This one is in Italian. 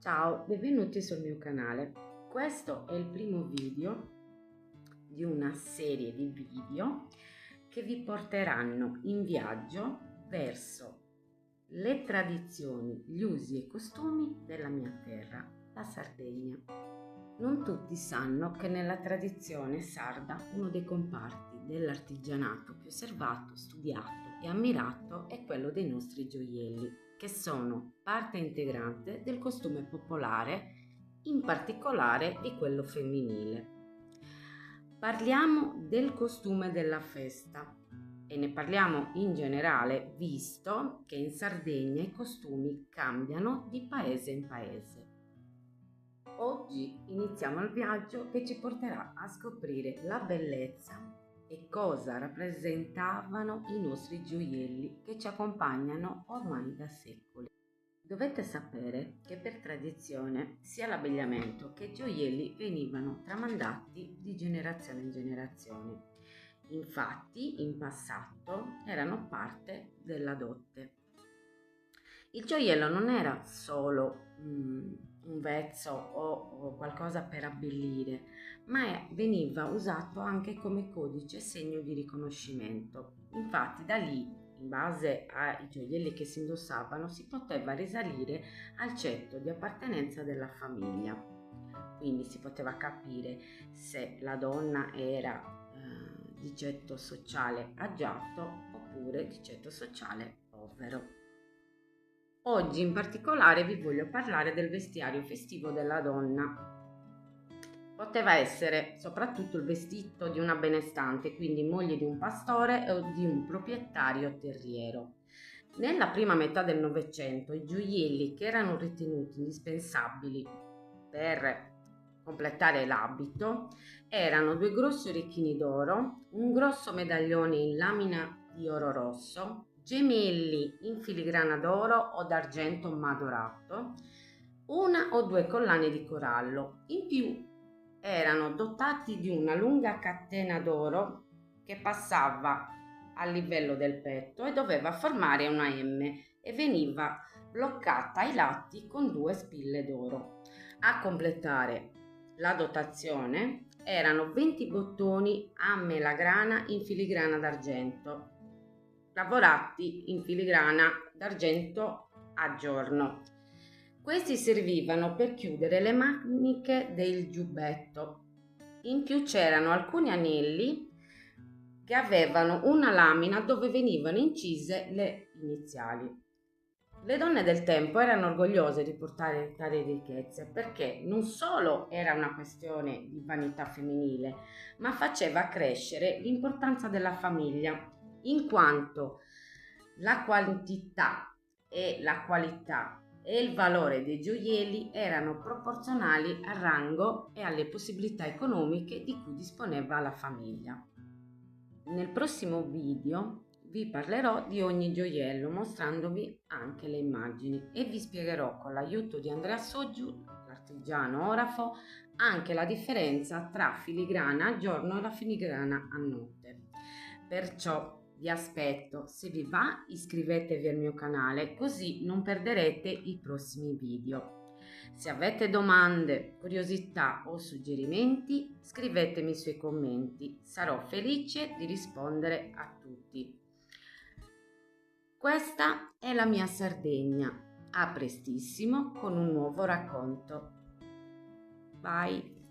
Ciao, benvenuti sul mio canale. Questo è il primo video di una serie di video che vi porteranno in viaggio verso le tradizioni, gli usi e costumi della mia terra, la Sardegna. Non tutti sanno che nella tradizione sarda uno dei comparti dell'artigianato più osservato, studiato e ammirato è quello dei nostri gioielli, che sono parte integrante del costume popolare, in particolare di quello femminile. Parliamo del costume della festa e ne parliamo in generale, visto che in Sardegna i costumi cambiano di paese in paese. Oggi iniziamo il viaggio che ci porterà a scoprire la bellezza e cosa rappresentavano i nostri gioielli che ci accompagnano ormai da secoli. Dovete sapere che per tradizione sia l'abbigliamento che i gioielli venivano tramandati di generazione in generazione. Infatti, in passato erano parte della dote. Il gioiello non era solo un vezzo o qualcosa per abbellire, ma veniva usato anche come codice e segno di riconoscimento. Infatti da lì, in base ai gioielli che si indossavano, si poteva risalire al ceto di appartenenza della famiglia. Quindi si poteva capire se la donna era di ceto sociale agiato oppure di ceto sociale povero. Oggi in particolare vi voglio parlare del vestiario festivo della donna. Poteva essere soprattutto il vestito di una benestante, quindi moglie di un pastore o di un proprietario terriero. Nella prima metà del Novecento i gioielli che erano ritenuti indispensabili per completare l'abito erano 2 grossi orecchini d'oro, un grosso medaglione in lamina di oro rosso, gemelli in filigrana d'oro o d'argento madorato, 1 o 2 collane di corallo. In più erano dotati di una lunga catena d'oro che passava a livello del petto e doveva formare una M e veniva bloccata ai lati con 2 spille d'oro. A completare la dotazione erano 20 bottoni a melagrana in filigrana d'argento, lavorati in filigrana d'argento a giorno. Questi servivano per chiudere le maniche del giubbetto. In più c'erano alcuni anelli che avevano una lamina dove venivano incise le iniziali. Le donne del tempo erano orgogliose di portare tali ricchezze perché non solo era una questione di vanità femminile, ma faceva crescere l'importanza della famiglia, in quanto la quantità e la qualità e il valore dei gioielli erano proporzionali al rango e alle possibilità economiche di cui disponeva la famiglia. Nel prossimo video vi parlerò di ogni gioiello mostrandovi anche le immagini e vi spiegherò con l'aiuto di Andrea Soggiu, l'artigiano orafo, anche la differenza tra filigrana a giorno e la filigrana a notte. Perciò vi aspetto, se vi va iscrivetevi al mio canale così non perderete i prossimi video. Se avete domande, curiosità o suggerimenti, scrivetemi sui commenti, sarò felice di rispondere a tutti. Questa è la mia Sardegna, a prestissimo con un nuovo racconto. Bye!